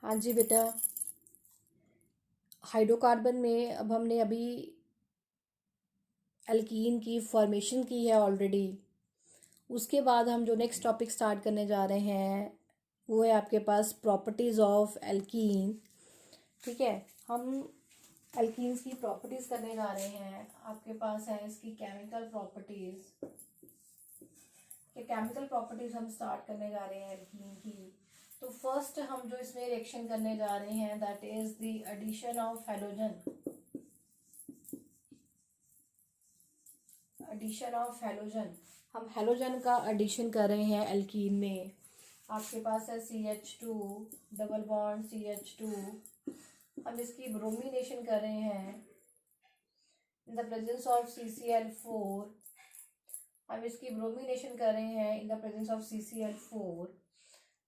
हाँ जी बेटा, हाइड्रोकार्बन में अब हमने अभी एल्कीन की फॉर्मेशन की है ऑलरेडी। उसके बाद हम जो नेक्स्ट टॉपिक स्टार्ट करने जा रहे हैं वो है आपके पास प्रॉपर्टीज़ ऑफ एल्कीन। ठीक है, हम एल्कीन्स की प्रॉपर्टीज़ करने जा रहे हैं। आपके पास है इसकी केमिकल प्रॉपर्टीज़। ये केमिकल प्रॉपर्टीज़ हम स्टार्ट करने जा रहे हैं एल्कीन की। तो फर्स्ट हम जो इसमें रिएक्शन करने जा रहे हैं that is the addition of halogen. Addition of halogen, हम हैलोजन का एडिशन कर रहे हैं एल्कीन में। आपके पास है CH2 डबल बॉन्ड CH2। हम इसकी ब्रोमिनेशन कर रहे हैं इन द प्रेजेंस ऑफ CCl4। हम इसकी ब्रोमिनेशन कर रहे हैं इन द प्रेजेंस ऑफ CCl4।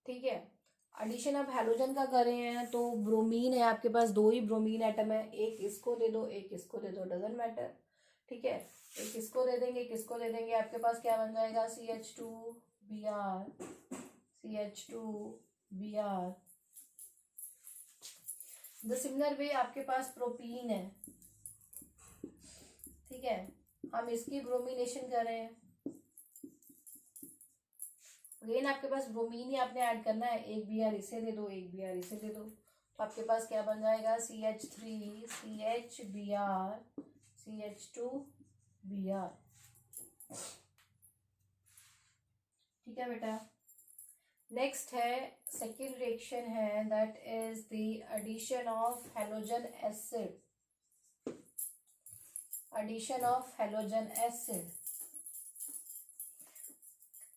ठीक है, एडिशन अब हैलोजन का कर रहे हैं तो ब्रोमीन है आपके पास, दो ही ब्रोमीन एटम है, एक इसको दे दो एक इसको दे दो, डजेंट मैटर। ठीक है, एक इसको दे देंगे एक इसको दे देंगे, आपके पास क्या बन जाएगा CH2Br। CH2Br। The similar way आपके पास प्रोपीन है। ठीक है, हम इसकी ब्रोमिनेशन कर रहे हैं। अगेन आपके पास ब्रोमीन ही आपने ऐड करना है, एक Br इसे दे दो एक Br इसे दे दो, तो आपके पास क्या बन जाएगा CH3CHBr CH2Br। ठीक है बेटा, नेक्स्ट है सेकेंड रिएक्शन है that is the addition of halogen acid. Addition of halogen acid.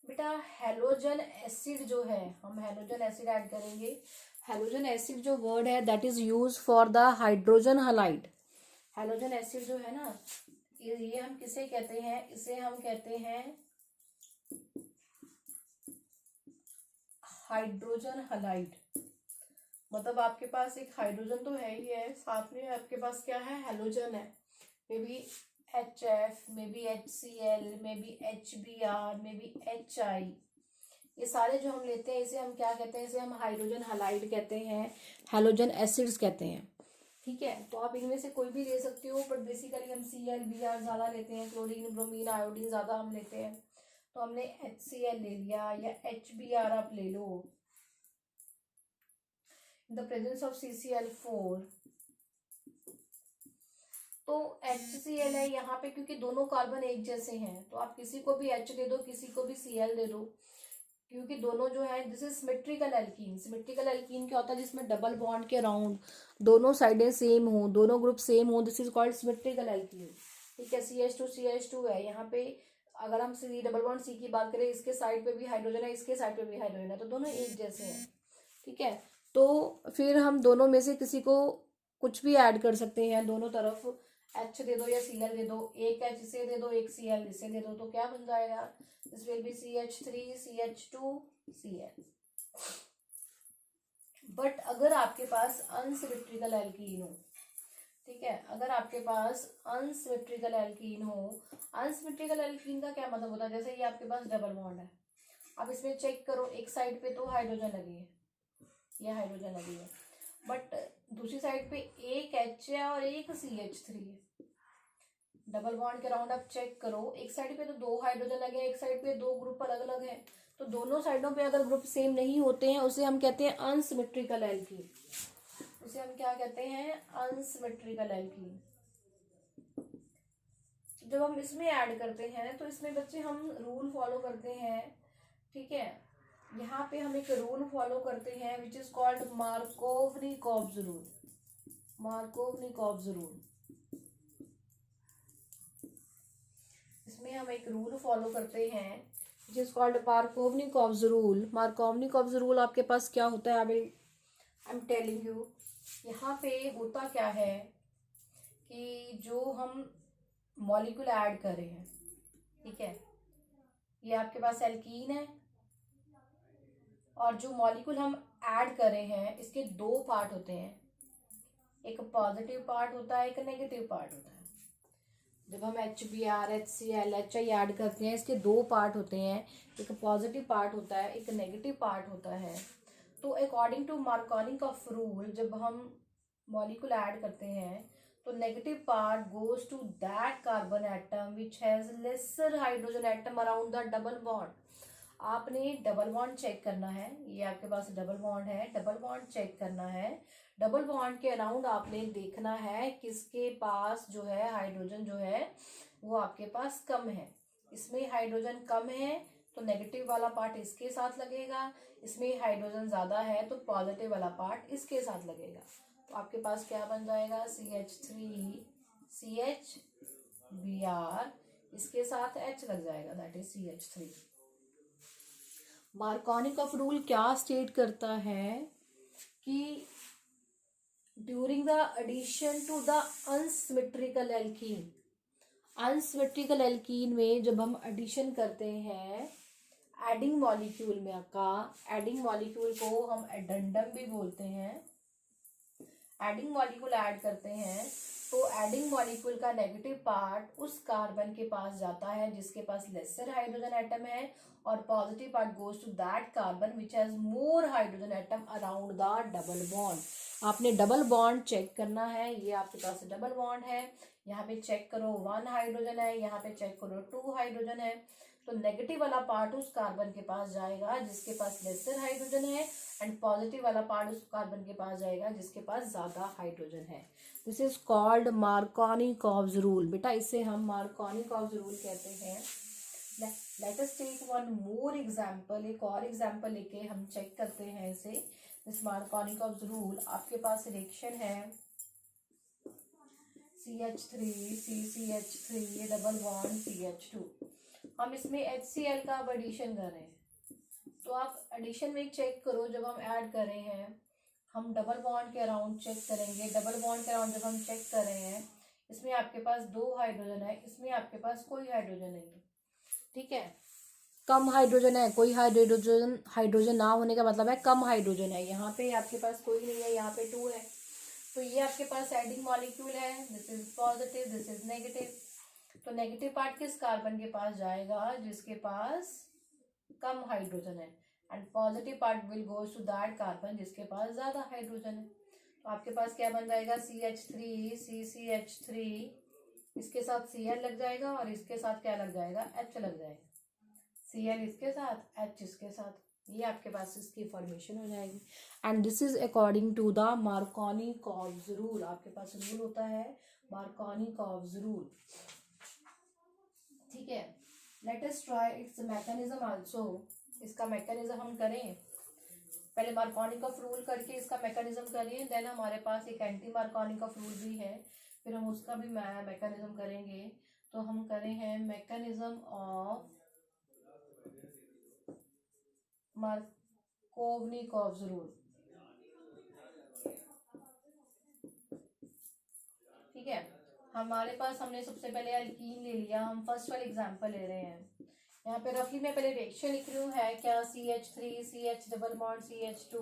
बेटा हैलोजन एसिड जो है, हम हैलोजन एसिड ऐड करेंगे। हैलोजन एसिड जो वर्ड है that is use for the hydrogen halide. Halogen acid जो है ना, ये हम किसे कहते हैं, इसे हम कहते हैं हाइड्रोजन हलाइड। मतलब आपके पास एक हाइड्रोजन तो है ही है, साथ में आपके पास क्या है, हैलोजन है। May be HF, may be HCl, may be HBr, may be HI। ये सारे जो हम लेते हैं इसे हम क्या कहते हैं, इसे हम हाइड्रोजन हलाइड कहते हैं, हैलोजन एसिड्स कहते हैं। ठीक है, तो आप इनमें से कोई भी ले सकते हो, बट बेसिकली हम Cl Br ज़्यादा लेते हैं, क्लोरीन ब्रोमीन आयोडीन ज़्यादा हम लेते हैं, तो हमने HCl ले लिया या HBr आप ले लो in the presence of CCl4। तो HCl है यहाँ पे, क्योंकि दोनों कार्बन एक जैसे हैं तो आप किसी को भी H दे दो किसी को भी Cl दे दो, क्योंकि दोनों जो है this is symmetrical alkene. Symmetrical alkene क्या होता है, जिसमें डबल बॉन्ड के अराउंड दोनों साइडें सेम हो, दोनों ग्रुप सेम हो, this is called symmetrical alkene. ठीक है, CH2 है यहाँ पे। अगर हम सी डबल बॉन्ड C की बात करें, इसके साइड पे भी हाइड्रोजन है इसके साइड पे भी हाइड्रोजन है, तो दोनों एक जैसे हैं। ठीक है, तो फिर हम दोनों में से किसी को कुछ भी ऐड कर सकते हैं, दोनों तरफ H दे दो या Cl दे दो, एक H इसे दे दो एक Cl इसे दे दो, तो क्या बन जाएगा, this will be CH3CH2Cl। But अगर आपके पास अनसिमेट्रिकल एल्कीन हो, ठीक है, अगर आपके पास अनसिमेट्रिकल एल्कीन हो, अनसिमेट्रिकल एल्कीन का क्या मतलब होता है, जैसे ये आपके पास डबल बॉन्ड है, आप इसमें चेक करो, एक साइड पे तो हाइड्रोजन लगी है, ये हाइड्रोजन लगी है, बट दूसरी साइड पे एक H है और एक CH3 है। डबल बॉन्ड के अराउंड आप चेक करो, एक साइड पे तो दो हाइड्रोजन लगे हैं, एक साइड पे दो ग्रुप अलग अलग हैं, तो दोनों साइडों पे अगर ग्रुप सेम नहीं होते हैं उसे हम कहते हैं अनसिमेट्रिकल एल्कीन। उसे हम क्या कहते हैं, अनसिमेट्रिकल एल्कीन। जब हम इसमें ऐड करते हैं तो इसमें बच्चे हम रूल फॉलो करते हैं। ठीक है, यहाँ पे हम एक रूल फॉलो करते हैं which is called Markovnikov's rule. Markovnikov's rule, इसमें हम एक रूल फॉलो करते हैं which is called Markovnikov's rule. Markovnikov's rule आपके पास क्या होता है, आई एम टेलिंग यू। यहाँ पे होता क्या है कि जो हम मॉलिक्यूल ऐड कर रहे हैं, ठीक है, ये आपके पास एल्कीन है, और जो मॉलिक्यूल हम ऐड कर रहे हैं इसके दो पार्ट होते हैं, एक पॉजिटिव पार्ट होता है एक नेगेटिव पार्ट होता है। जब हम HBr HCl HI ऐड करते हैं इसके दो पार्ट होते हैं, एक पॉजिटिव पार्ट होता है एक नेगेटिव पार्ट होता है। तो अकॉर्डिंग टू मार्कोनिक रूल जब हम मॉलिक्यूल ऐड करते हैं तो negative part goes to that carbon atom which has lesser hydrogen atom around the double bond. आपने डबल बॉन्ड चेक करना है, ये आपके पास डबल बॉन्ड है, डबल बॉन्ड चेक करना है। डबल बॉन्ड के अराउंड आपने देखना है किसके पास जो है हाइड्रोजन जो है वो आपके पास कम है। इसमें हाइड्रोजन कम है तो नेगेटिव वाला पार्ट इसके साथ लगेगा, इसमें हाइड्रोजन ज्यादा है तो पॉजिटिव वाला पार्ट इसके साथ लगेगा। तो आपके पास क्या बन जाएगा, CH3 CH Br, इसके साथ H लग जाएगा, that is CH3। Markovnikov rule क्या स्टेट करता है कि during the addition to the unsymmetrical alkene, unsymmetrical alkene में जब हम एडिशन करते हैं एडिंग मॉलिक्यूल में का, एडिंग मॉलिक्यूल को हम एडेंडम भी बोलते हैं। एडिंग मॉलिक्यूल ऐड करते हैं तो एडिंग मॉलिक्यूल का नेगेटिव पार्ट उस कार्बन के पास जाता है जिसके पास लेसर हाइड्रोजन एटम है, और positive part goes to that carbon which has more hydrogen atom around the double bond. आपने डबल बॉन्ड चेक करना है, ये आपके पास डबल बॉन्ड है, यहाँ पे चेक करो 1 हाइड्रोजन है, यहाँ पे चेक करो 2 हाइड्रोजन है। तो नेगेटिव वाला पार्ट उस कार्बन के पास जाएगा जिसके पास लेसर हाइड्रोजन है, एंड पॉजिटिव वाला पार्ट उस कार्बन के पास जाएगा जिसके पास ज्यादा हाइड्रोजन है। This is called Markovnikov's rule. बेटा इसे हम मार्कोनिकॉव्स रूल कहते हैं। Let us take one more example, एक और एग्जांपल लेके हम चेक करते हैं इसे। दिस मार्कोनिकॉव्स रूल, आपके पास रिएक्शन है CH3 CCH3 ये डबल बॉन्ड CH2, हम इसमें HCl का अब एडिशन कर रहे हैं। तो आप एडिशन में चेक करो, जब हम ऐड कर रहे हैं हम डबल बॉन्ड के अराउंड चेक करेंगे। डबल बॉन्ड के अराउंड जब हम चेक कर रहे हैं इसमें आपके पास 2 हाइड्रोजन है, इसमें आपके पास कोई हाइड्रोजन नहीं है, ठीक है, कम हाइड्रोजन है। कोई हाइड्रोजन ना होने का मतलब है कम हाइड्रोजन है। यहाँ पे आपके पास कोई नहीं है, यहाँ पे 2 है, तो ये आपके पास एडिंग मॉलिक्यूल है। This is positive, this is negative. तो नेगेटिव पार्ट किस कार्बन के पास जाएगा जिसके पास कम हाइड्रोजन है, and positive part will goes to that carbon जिसके पास ज्यादा हाइड्रोजन है। तो आपके पास क्या बन जाएगा, CH3 CCH3, इसके साथ Cl लग जाएगा और इसके साथ क्या लग जाएगा, H लग जाएगा। Cl इसके साथ H इसके साथ, ये आपके पास इसकी फॉर्मेशन हो जाएगी। And this is according to the Markovnikov's rule. आपके पास रूल होता है मार्कोनिकॉव्स रूल, ठीक है। Let us try its mechanism also. इसका मैकेनिज्म हम करें, पहले मार्कोनिकॉफ रूल करके इसका मैकेनिज्म करें, देन हमारे पास एक एंटी मार्कोनिकॉफ रूल भी है, फिर हम उसका भी मैकेनिज्म करेंगे। तो हम करें हैं मैकेनिज्म ऑफ मार्कोनिकॉफ रूल, ठीक है। हमारे पास हमने सबसे पहले अल्कीन ले लिया, हम फर्स्ट वाला एग्जांपल ले रहे हैं। यहाँ पे रफली मैं पहले रिएक्शन लिख रही हूँ, है क्या, CH3 CH double bond CH2,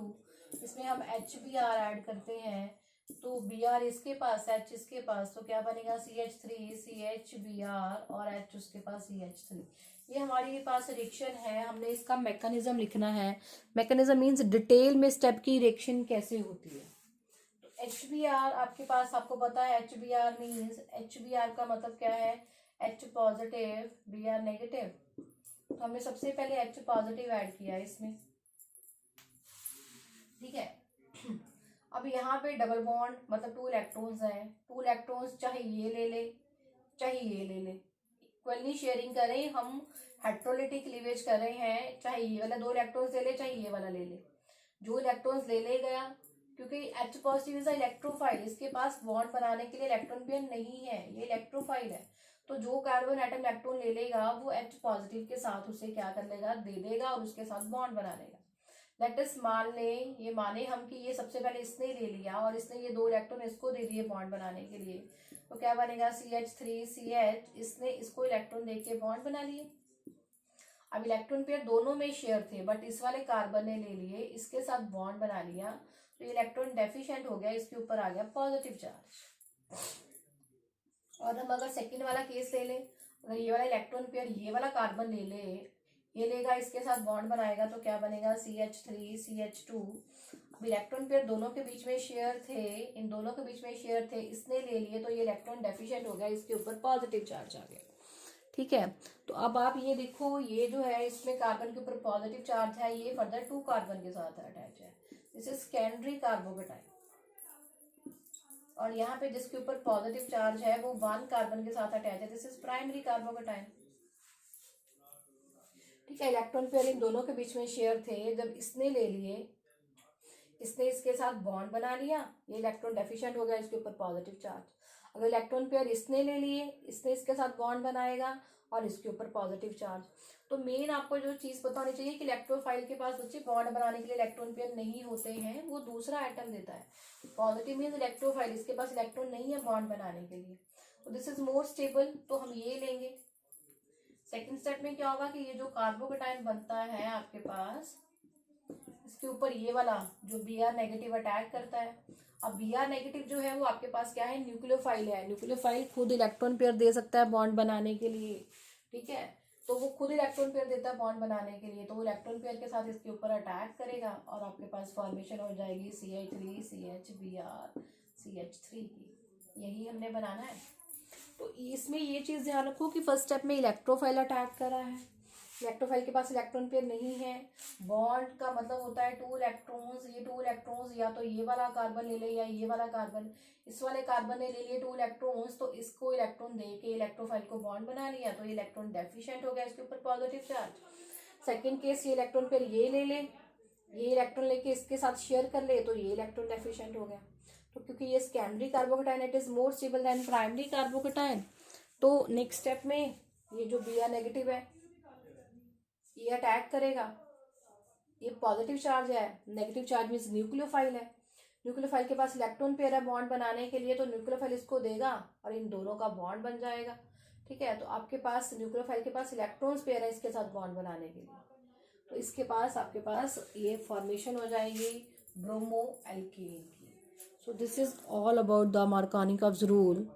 इसमें हम HBr ऐड करते हैं। तो Br इसके पास H इसके पास, तो क्या बनेगा CH3 CHBr और H उसके पास CH3। ये हमारे पास रिएक्शन है, हमने इसका मैकेनिज्म लिखना है। मैकेनिज्म मीन्स डिटेल में स्टेप की रिएक्शन कैसे होती है। HBr आपके पास, आपको पता है HBr मीन्स, HBr का मतलब क्या है, H पॉजिटिव Br नेगेटिव। तो हमने सबसे पहले H पॉजिटिव ऐड किया इसमें, ठीक है। अब यहाँ पे डबल बॉन्ड मतलब 2 इलेक्ट्रॉन्स हैं, 2 इलेक्ट्रॉन्स चाहे ये ले ले चाहे ये ले ले, इक्वली शेयरिंग करें। हम हेट्रोलिटिक क्लीवेज कर रहे हैं, चाहे ये वाला 2 इलेक्ट्रॉन्स ले ले चाहे ये वाला ले ले, जो इलेक्ट्रॉन्स ले गया, क्योंकि H पॉजिटिव इज इलेक्ट्रोफाइल, इसके पास बॉन्ड बनाने के लिए इलेक्ट्रॉन पेयर नहीं है, ये इलेक्ट्रोफाइल है। तो जो कार्बन एटम इलेक्ट्रॉन ले लेगा वो H पॉजिटिव के साथ उसे क्या कर लेगा, दे देगा और उसके साथ बॉन्ड बना लेगा। लेट अस मान ले, ये माने हम कि ये सबसे पहले इसने ले लिया और इसने ये 2 इलेक्ट्रॉन इसको दे दिए बॉन्ड बनाने के लिए, तो क्या बनेगा CH3 CH, इसने इसको इलेक्ट्रॉन दे के बॉन्ड बना लिए। अब इलेक्ट्रॉन पेयर दोनों में शेयर थे, बट इस वाले कार्बन ने ले लिए, इसके साथ बॉन्ड बना लिया, तो इलेक्ट्रॉन डेफिशिएंट हो गया, इसके ऊपर आ गया पॉजिटिव चार्ज। और हम अगर सेकंड वाला केस ले ले, अगर ये वाला इलेक्ट्रॉन पेयर ये वाला कार्बन ले ले, ये लेगा, इसके साथ बॉन्ड बनाएगा तो क्या बनेगा, CH3 CH2। अब इलेक्ट्रॉन पेयर दोनों के बीच में शेयर थे, इन दोनों के बीच में शेयर थे, इसने ले लिए तो ये इलेक्ट्रॉन डेफिशिएंट हो गया, इसके ऊपर पॉजिटिव चार्ज आ गया। ठीक है, तो अब आप ये देखो, ये जो है इसमें कार्बन के ऊपर पॉजिटिव चार्ज है, ये फर्दर 2 कार्बन के साथ अटैच है, दिस इज सेकेंडरी कार्बोकेटाइन। और यहाँ पे जिसके ऊपर पॉजिटिव चार्ज है वो 1 कार्बन के साथ अटैच है, दिस इज प्राइमरी कार्बोकेटाइन। ठीक है, इलेक्ट्रॉन पेयर इन दोनों के बीच में शेयर थे, जब इसने ले लिए, इसने इसके साथ बॉन्ड बना लिया, ये इलेक्ट्रॉन डेफिशिएंट हो गया, इसके ऊपर पॉजिटिव चार्ज। अगर इलेक्ट्रॉन पेयर इसने ले लिए, इसने इसके साथ बॉन्ड बनाएगा और इसके ऊपर पॉजिटिव चार्ज। तो मेन आपको जो चीज पता होनी चाहिए कि इलेक्ट्रोफाइल के पास बच्चे बॉन्ड बनाने के लिए इलेक्ट्रॉन पेयर नहीं होते हैं, वो दूसरा एटम देता है। पॉजिटिव मीन्स इलेक्ट्रोफाइल, इसके पास इलेक्ट्रॉन नहीं है बॉन्ड बनाने के लिए, तो दिस इज मोर स्टेबल, तो हम ये लेंगे। सेकेंड स्टेप में क्या होगा कि ये जो कार्बोकेटाइन बनता है आपके पास, इसके ऊपर ये वाला जो Br नेगेटिव अटैक करता है। अब Br नेगेटिव जो है वो आपके पास क्या है, न्यूक्लियोफाइल है। न्यूक्लियोफाइल खुद इलेक्ट्रॉन पेयर दे सकता है बॉन्ड बनाने के लिए। ठीक है, तो वो खुद इलेक्ट्रॉन पेयर देता है बॉन्ड बनाने के लिए, तो वो इलेक्ट्रॉन पेयर के साथ इसके ऊपर अटैक करेगा और आपके पास फॉर्मेशन हो जाएगी CH3 CH Br CH3 की। यही हमने बनाना है। तो इसमें ये चीज़ ध्यान रखो कि फर्स्ट स्टेप में इलेक्ट्रोफाइल अटैक करा है, इलेक्ट्रोफाइल के पास इलेक्ट्रॉन पेयर नहीं है। बॉन्ड का मतलब होता है 2 इलेक्ट्रॉन्स, ये 2 इलेक्ट्रॉन्स या तो ये वाला कार्बन ले ले या ये वाला कार्बन, इस वाले कार्बन ने ले लिए 2 इलेक्ट्रॉन्स, तो इसको इलेक्ट्रॉन दे के इलेक्ट्रोफाइल को बॉन्ड बना लिया, तो ये इलेक्ट्रॉन डेफिशिएंट हो गया, इसके ऊपर पॉजिटिव चार्ज। सेकेंड केस, ये इलेक्ट्रॉन पेयर ये ले ले, ये इलेक्ट्रॉन लेके इसके साथ शेयर कर ले, तो ये इलेक्ट्रॉन डेफिशिएंट हो गया। तो क्योंकि ये secondary carbocation, it is more stable then primary carbocation, तो नेक्स्ट स्टेप में ये जो Br नेगेटिव है ये अटैक करेगा, ये पॉजिटिव चार्ज है, नेगेटिव चार्ज मीन्स न्यूक्लियोफाइल है। न्यूक्लियोफाइल के पास इलेक्ट्रॉन पेयर है बॉन्ड बनाने के लिए, तो न्यूक्लियोफाइल इसको देगा और इन दोनों का बॉन्ड बन जाएगा। ठीक है, तो आपके पास न्यूक्लियोफाइल के पास इलेक्ट्रॉन्स पेयर है इसके साथ बॉन्ड बनाने के लिए, तो इसके पास आपके पास ये फॉर्मेशन हो जाएगी ब्रोमो एल्कीन की। So this is all about the Markovnikov's rule.